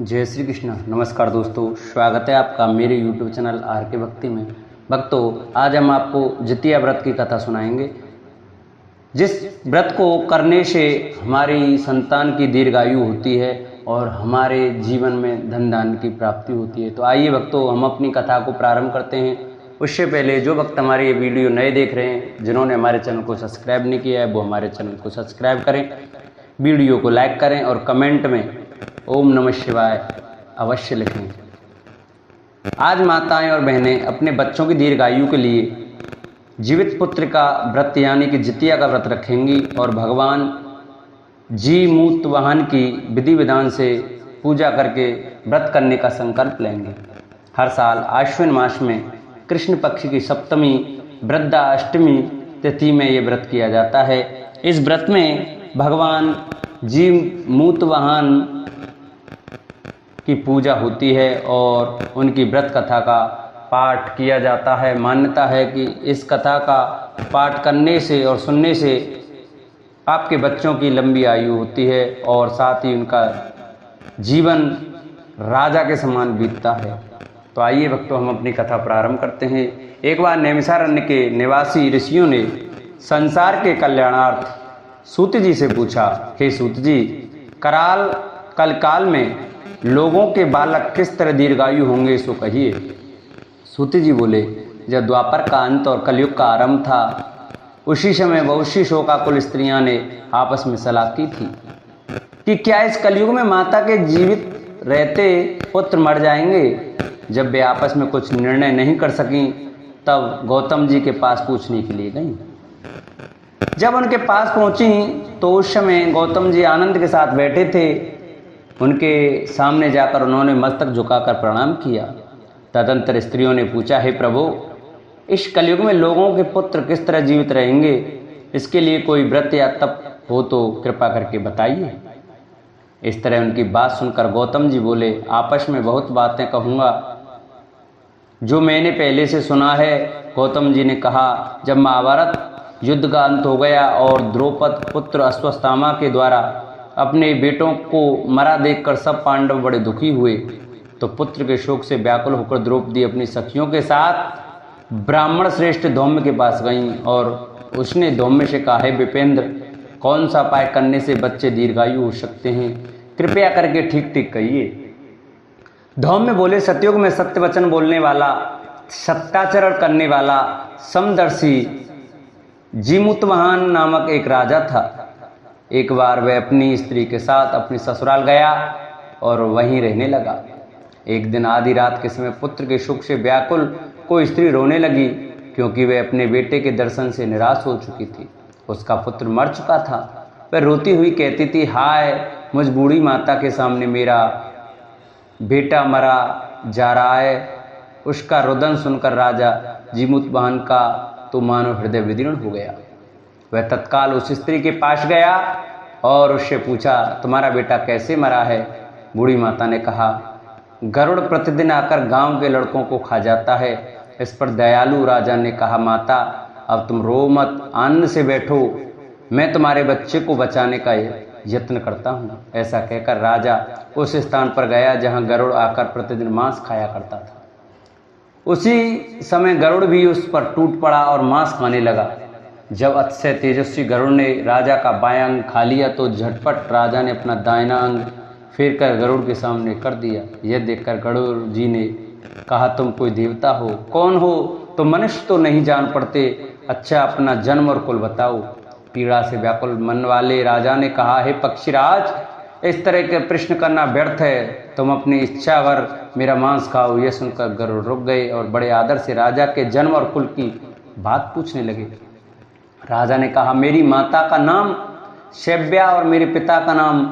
जय श्री कृष्ण। नमस्कार दोस्तों, स्वागत है आपका मेरे YouTube चैनल आर के भक्ति में। भक्तों, आज हम आपको जितिया व्रत की कथा सुनाएंगे, जिस व्रत को करने से हमारी संतान की दीर्घायु होती है और हमारे जीवन में धन धान्य की प्राप्ति होती है। तो आइए भक्तों, हम अपनी कथा को प्रारंभ करते हैं। उससे पहले जो भक्त हमारे ये वीडियो नए देख रहे हैं, जिन्होंने हमारे चैनल को सब्सक्राइब नहीं किया है, वो हमारे चैनल को सब्सक्राइब करें, वीडियो को लाइक करें और कमेंट में ओम नमः शिवाय अवश्य लिखें। आज माताएं और बहनें अपने बच्चों की दीर्घायु के लिए जीवित पुत्र का व्रत यानी कि जितिया का व्रत रखेंगी और भगवान जी मूत वाहन की विधि विधान से पूजा करके व्रत करने का संकल्प लेंगे। हर साल आश्विन मास में कृष्ण पक्ष की सप्तमी वृद्धा अष्टमी तिथि में ये व्रत किया जाता है। इस व्रत में भगवान जी मूत वाहन की पूजा होती है और उनकी व्रत कथा का पाठ किया जाता है। मान्यता है कि इस कथा का पाठ करने से और सुनने से आपके बच्चों की लंबी आयु होती है और साथ ही उनका जीवन राजा के समान बीतता है। तो आइए भक्तों, हम अपनी कथा प्रारंभ करते हैं। एक बार नैमिषारण्य के निवासी ऋषियों ने संसार के कल्याणार्थ सूत जी से पूछा, हे सूत जी, कलकाल में लोगों के बालक किस तरह दीर्घायु होंगे, इसको कहिए। सूत जी बोले, जब द्वापर का अंत और कलयुग का आरंभ था, उसी समय बहुत सी शोकाकुल स्त्रियां ने आपस में सलाह की थी कि क्या इस कलयुग में माता के जीवित रहते पुत्र मर जाएंगे। जब वे आपस में कुछ निर्णय नहीं कर सकीं, तब गौतम जी के पास पूछने के लिए गईं। जब उनके पास पहुंची तो उस समय गौतम जी आनंद के साथ बैठे थे। उनके सामने जाकर उन्होंने मस्तक झुकाकर प्रणाम किया। तदंतर स्त्रियों ने पूछा, हे प्रभु, इस कलयुग में लोगों के पुत्र किस तरह जीवित रहेंगे, इसके लिए कोई व्रत या तप हो तो कृपा करके बताइए। इस तरह उनकी बात सुनकर गौतम जी बोले, आपस में बहुत बातें कहूँगा जो मैंने पहले से सुना है। गौतम जी ने कहा, जब महाभारत युद्ध का अंत हो गया और द्रौपद पुत्र अश्वत्थामा के द्वारा अपने बेटों को मरा देखकर सब पांडव बड़े दुखी हुए, तो पुत्र के शोक से व्याकुल होकर द्रौपदी अपनी सखियों के साथ ब्राह्मण श्रेष्ठ धौम्य के पास गईं और उसने धौम्य से कहा, हे विपेंद्र, कौन सा उपाय करने से बच्चे दीर्घायु हो सकते हैं, कृपया करके ठीक ठीक कहिए। धौम्य बोले, सतयुग में सत्य वचन बोलने वाला, सत्याचरण करने वाला समदर्शी जीमूतवाहन नामक एक राजा था। एक बार वह अपनी स्त्री के साथ अपनी ससुराल गया और वहीं रहने लगा। एक दिन आधी रात के समय पुत्र के शोक से व्याकुल कोई स्त्री रोने लगी, क्योंकि वह अपने बेटे के दर्शन से निराश हो चुकी थी। उसका पुत्र मर चुका था। वह रोती हुई कहती थी, हाय, मुझ बूढ़ी माता के सामने मेरा बेटा मरा जा रहा है। उसका रुदन सुनकर राजा जीमूतवाहन का तो मानो हृदय विदीर्ण हो गया। वह तत्काल उस स्त्री के पास गया और उससे पूछा, तुम्हारा बेटा कैसे मरा है। बूढ़ी माता ने कहा, गरुड़ प्रतिदिन आकर गांव के लड़कों को खा जाता है। इस पर दयालु राजा ने कहा, माता, अब तुम रो मत, आनंद से बैठो, मैं तुम्हारे बच्चे को बचाने का यत्न करता हूँ। ऐसा कहकर राजा उस स्थान पर गया जहाँ गरुड़ आकर प्रतिदिन मांस खाया करता था। उसी समय गरुड़ भी उस पर टूट पड़ा और मांस खाने लगा। जब अतिशय तेजस्वी गरुड़ ने राजा का बायां अंग खा लिया तो झटपट राजा ने अपना दाहिना अंग फेर कर गरुड़ के सामने कर दिया। यह देखकर गरुड़ जी ने कहा, तुम कोई देवता हो? कौन हो? तो मनुष्य तो नहीं जान पड़ते। अच्छा, अपना जन्म और कुल बताओ। पीड़ा से व्याकुल मन वाले राजा ने कहा, हे पक्षीराज, इस तरह के प्रश्न करना व्यर्थ है। तुम अपनी इच्छा भर मेरा मांस खाओ। यह सुनकर गरुड़ रुक गए और बड़े आदर से राजा के जन्म और कुल की बात पूछने लगे। राजा ने कहा, मेरी माता का नाम शैव्या और मेरे पिता का नाम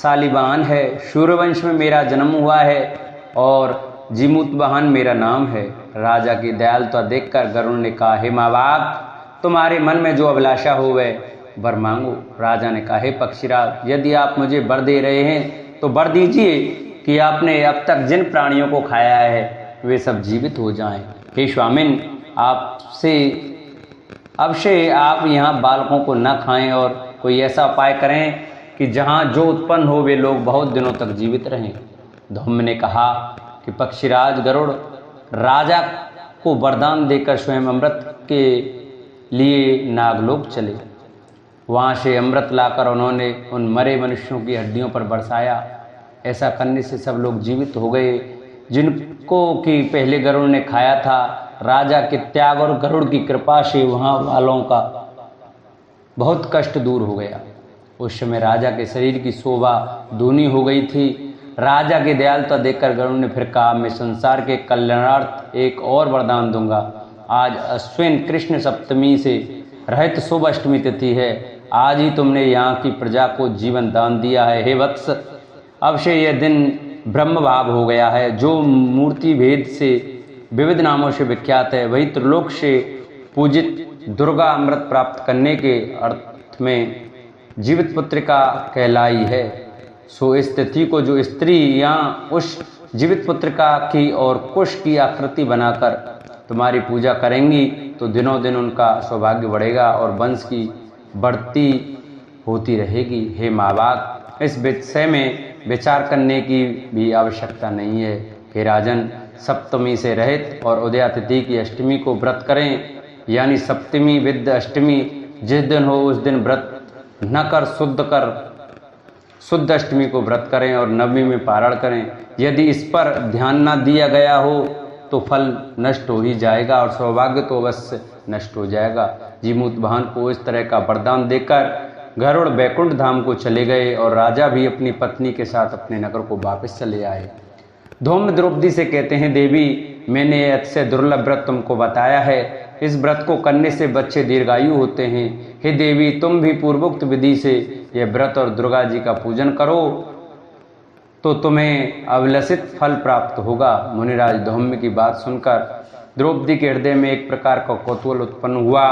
शालिवाहन है। सूर्यवंश में मेरा जन्म हुआ है और जीमूतवाहन मेरा नाम है। राजा की दयालुता देखकर गरुड़ ने कहा, हे माँ बाप, तुम्हारे मन में जो अभिलाषा हो वह वर मांगो। राजा ने कहा, हे पक्षीराज, यदि आप मुझे वर दे रहे हैं तो वर दीजिए कि आपने अब तक जिन प्राणियों को खाया है वे सब जीवित हो जाएं। हे स्वामिन, अब से आप यहाँ बालकों को न खाएं और कोई ऐसा उपाय करें कि जहाँ जो उत्पन्न हो वे लोग बहुत दिनों तक जीवित रहें। धौम्य ने कहा कि पक्षीराज गरुड़ राजा को वरदान देकर स्वयं अमृत के लिए नागलोक चले। वहाँ से अमृत लाकर उन्होंने उन मरे मनुष्यों की हड्डियों पर बरसाया। ऐसा करने से सब लोग जीवित हो गए जिनको कि पहले गरुड़ ने खाया था। राजा के त्याग और गरुड़ की कृपा से वहाँ वालों का बहुत कष्ट दूर हो गया। उस समय राजा के शरीर की शोभा दूनी हो गई थी। राजा की दयालुता देखकर गरुड़ ने फिर कहा, मैं संसार के कल्याणार्थ एक और वरदान दूंगा। आज अश्विन कृष्ण सप्तमी से रहित शुभ अष्टमी तिथि है। आज ही तुमने यहाँ की प्रजा को जीवन दान दिया है। हे वत्स, अब से यह दिन ब्रह्म भाव हो गया है। जो मूर्ति भेद से विविध नामों से विख्यात है, वही त्रिलोक से पूजित दुर्गा अमृत प्राप्त करने के अर्थ में जीवित पुत्रिका कहलाई है। सो इस तिथि को जो स्त्री या उस जीवित पुत्रिका की और कुश की आकृति बनाकर तुम्हारी पूजा करेंगी तो दिनों दिन उनका सौभाग्य बढ़ेगा और वंश की बढ़ती होती रहेगी। हे माँ बाप, इस विषय में विचार करने की भी आवश्यकता नहीं है। हे राजन, सप्तमी से रहित और उदया तिथि की अष्टमी को व्रत करें, यानी सप्तमी विद्ध अष्टमी जिस दिन हो उस दिन व्रत न कर शुद्ध अष्टमी को व्रत करें और नवमी में पारण करें। यदि इस पर ध्यान न दिया गया हो तो फल नष्ट हो ही जाएगा और सौभाग्य तो अवश्य नष्ट हो जाएगा। जीमूतवाहन को इस तरह का वरदान देकर गरुड़ बैकुंठ धाम को चले गए और राजा भी अपनी पत्नी के साथ अपने नगर को वापस चले आए। धौम्य द्रौपदी से कहते हैं, देवी, मैंने यह अतिशय दुर्लभ व्रत तुमको बताया है। इस व्रत को करने से बच्चे दीर्घायु होते हैं। हे देवी, तुम भी पूर्वोक्त विधि से यह व्रत और दुर्गा जी का पूजन करो तो तुम्हें अभिलषित फल प्राप्त होगा। मुनिराज धौम्य की बात सुनकर द्रौपदी के हृदय में एक प्रकार का कौतूहल उत्पन्न हुआ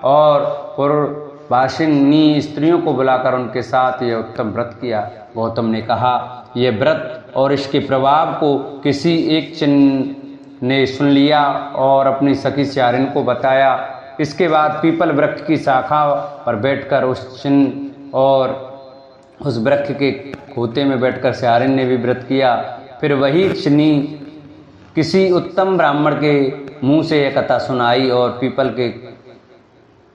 और पूर्ववासिनी स्त्रियों को बुलाकर उनके साथ यह उत्तम व्रत किया। गौतम ने कहा, यह व्रत और इसके प्रभाव को किसी एक चिन्ह ने सुन लिया और अपनी सखी स्यारिन को बताया। इसके बाद पीपल वृक्ष की शाखा पर बैठकर उस चिन्ह और उस वृक्ष के खोते में बैठकर स्यारिन ने भी व्रत किया। फिर वही चिन्नी किसी उत्तम ब्राह्मण के मुंह से यह कथा सुनाई और पीपल के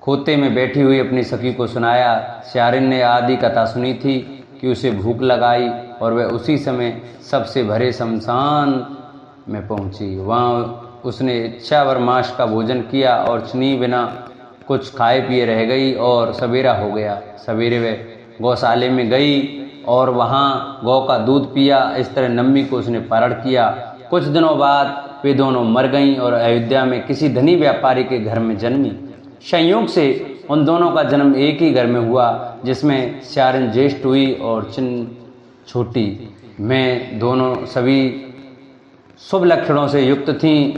खोते में बैठी हुई अपनी सखी को सुनाया। स्यारिन ने आदि कथा सुनी थी कि उसे भूख लगाई और वह उसी समय सबसे भरे शमशान में पहुंची। वहाँ उसने इच्छावर मांस का भोजन किया और चनी बिना कुछ खाए पिए रह गई और सवेरा हो गया। सवेरे वह गौशाले में गई और वहाँ गौ का दूध पिया। इस तरह नम्मी को उसने पारण किया। कुछ दिनों बाद वे दोनों मर गईं और अयोध्या में किसी धनी व्यापारी के घर में जन्मी। संयोग से उन दोनों का जन्म एक ही घर में हुआ, जिसमें स्यारिन ज्येष्ठ हुई और चिन्न छोटी। में दोनों सभी शुभ लक्षणों से युक्त थीं,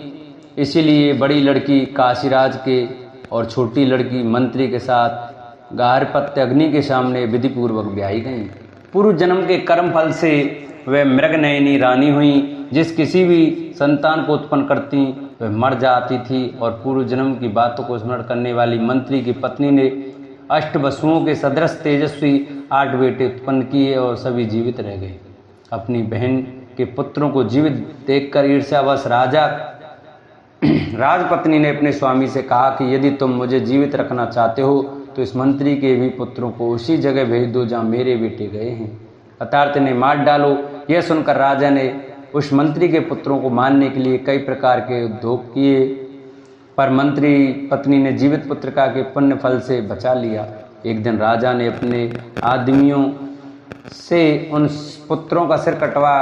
इसीलिए बड़ी लड़की काशीराज के और छोटी लड़की मंत्री के साथ गार्हपत्य अग्नि के सामने विधिपूर्वक ब्याही गईं। पूर्व जन्म के कर्म फल से वह मृगनयनी रानी हुई। जिस किसी भी संतान को उत्पन्न करती वह मर जाती थी और पूर्व जन्म की बातों को स्मरण करने वाली मंत्री की पत्नी ने 8 वसुओं के सदृश तेजस्वी 8 बेटे उत्पन्न किए और सभी जीवित रह गए। अपनी बहन के पुत्रों को जीवित देखकर ईर्ष्यावश राजपत्नी ने अपने स्वामी से कहा कि यदि तुम मुझे जीवित रखना चाहते हो तो इस मंत्री के भी पुत्रों को उसी जगह भेज दो जहाँ मेरे बेटे गए हैं, अर्थात इन्हें मार डालो। यह सुनकर राजा ने उस मंत्री के पुत्रों को मारने के लिए कई प्रकार के उद्योग किए, पर मंत्री पत्नी ने जीवित पुत्रिका के पुण्य फल से बचा लिया। एक दिन राजा ने अपने आदमियों से उन पुत्रों का सिर कटवा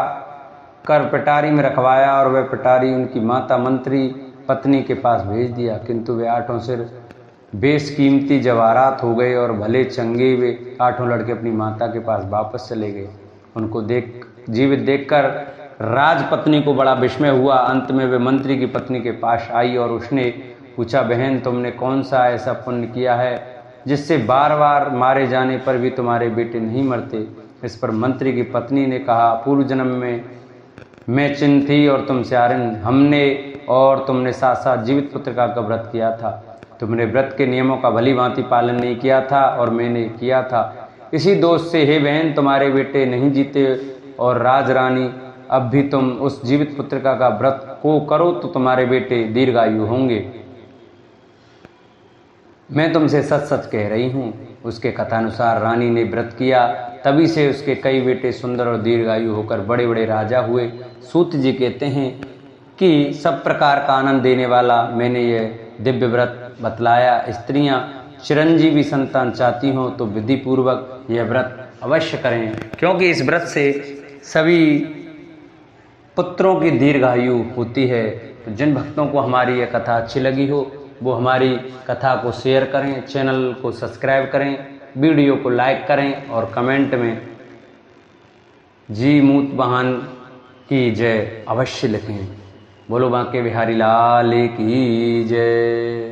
कर पिटारी में रखवाया और वह पिटारी उनकी माता मंत्री पत्नी के पास भेज दिया, किंतु वे 8 सिर बेशकीमती जवाहरात हो गए और भले चंगे वे 8 लड़के अपनी माता के पास वापस चले गए। उनको जीवित देखकर राजपत्नी को बड़ा विस्मय हुआ। अंत में वे मंत्री की पत्नी के पास आई और उसने पूछा, बहन, तुमने कौन सा ऐसा पुण्य किया है जिससे बार बार मारे जाने पर भी तुम्हारे बेटे नहीं मरते? इस पर मंत्री की पत्नी ने कहा, पूर्व जन्म में मैं चिन्ह थी और तुम स्यारिन। हमने और तुमने साथ साथ जीवित पुत्रिका का व्रत किया था। तुमने व्रत के नियमों का भली भांति पालन नहीं किया था और मैंने किया था। इसी दोष से हे बहन तुम्हारे बेटे नहीं जीते और राजरानी अब भी तुम उस जीवित पुत्रिका का व्रत को करो तो तुम्हारे बेटे दीर्घायु होंगे। मैं तुमसे सच सच कह रही हूँ। उसके कथानुसार रानी ने व्रत किया, तभी से उसके कई बेटे सुंदर और दीर्घायु होकर बड़े बड़े राजा हुए। सूत जी कहते हैं कि सब प्रकार का आनंद देने वाला मैंने यह दिव्य व्रत बतलाया। स्त्रियां चिरंजीवी संतान चाहती हों तो विधि पूर्वक यह व्रत अवश्य करें, क्योंकि इस व्रत से सभी पुत्रों की दीर्घायु होती है। तो जिन भक्तों को हमारी यह कथा अच्छी लगी हो वो हमारी कथा को शेयर करें, चैनल को सब्सक्राइब करें, वीडियो को लाइक करें और कमेंट में जी मूत वाहन की जय अवश्य लिखें। बोलो बांके बिहारी लाल की जय।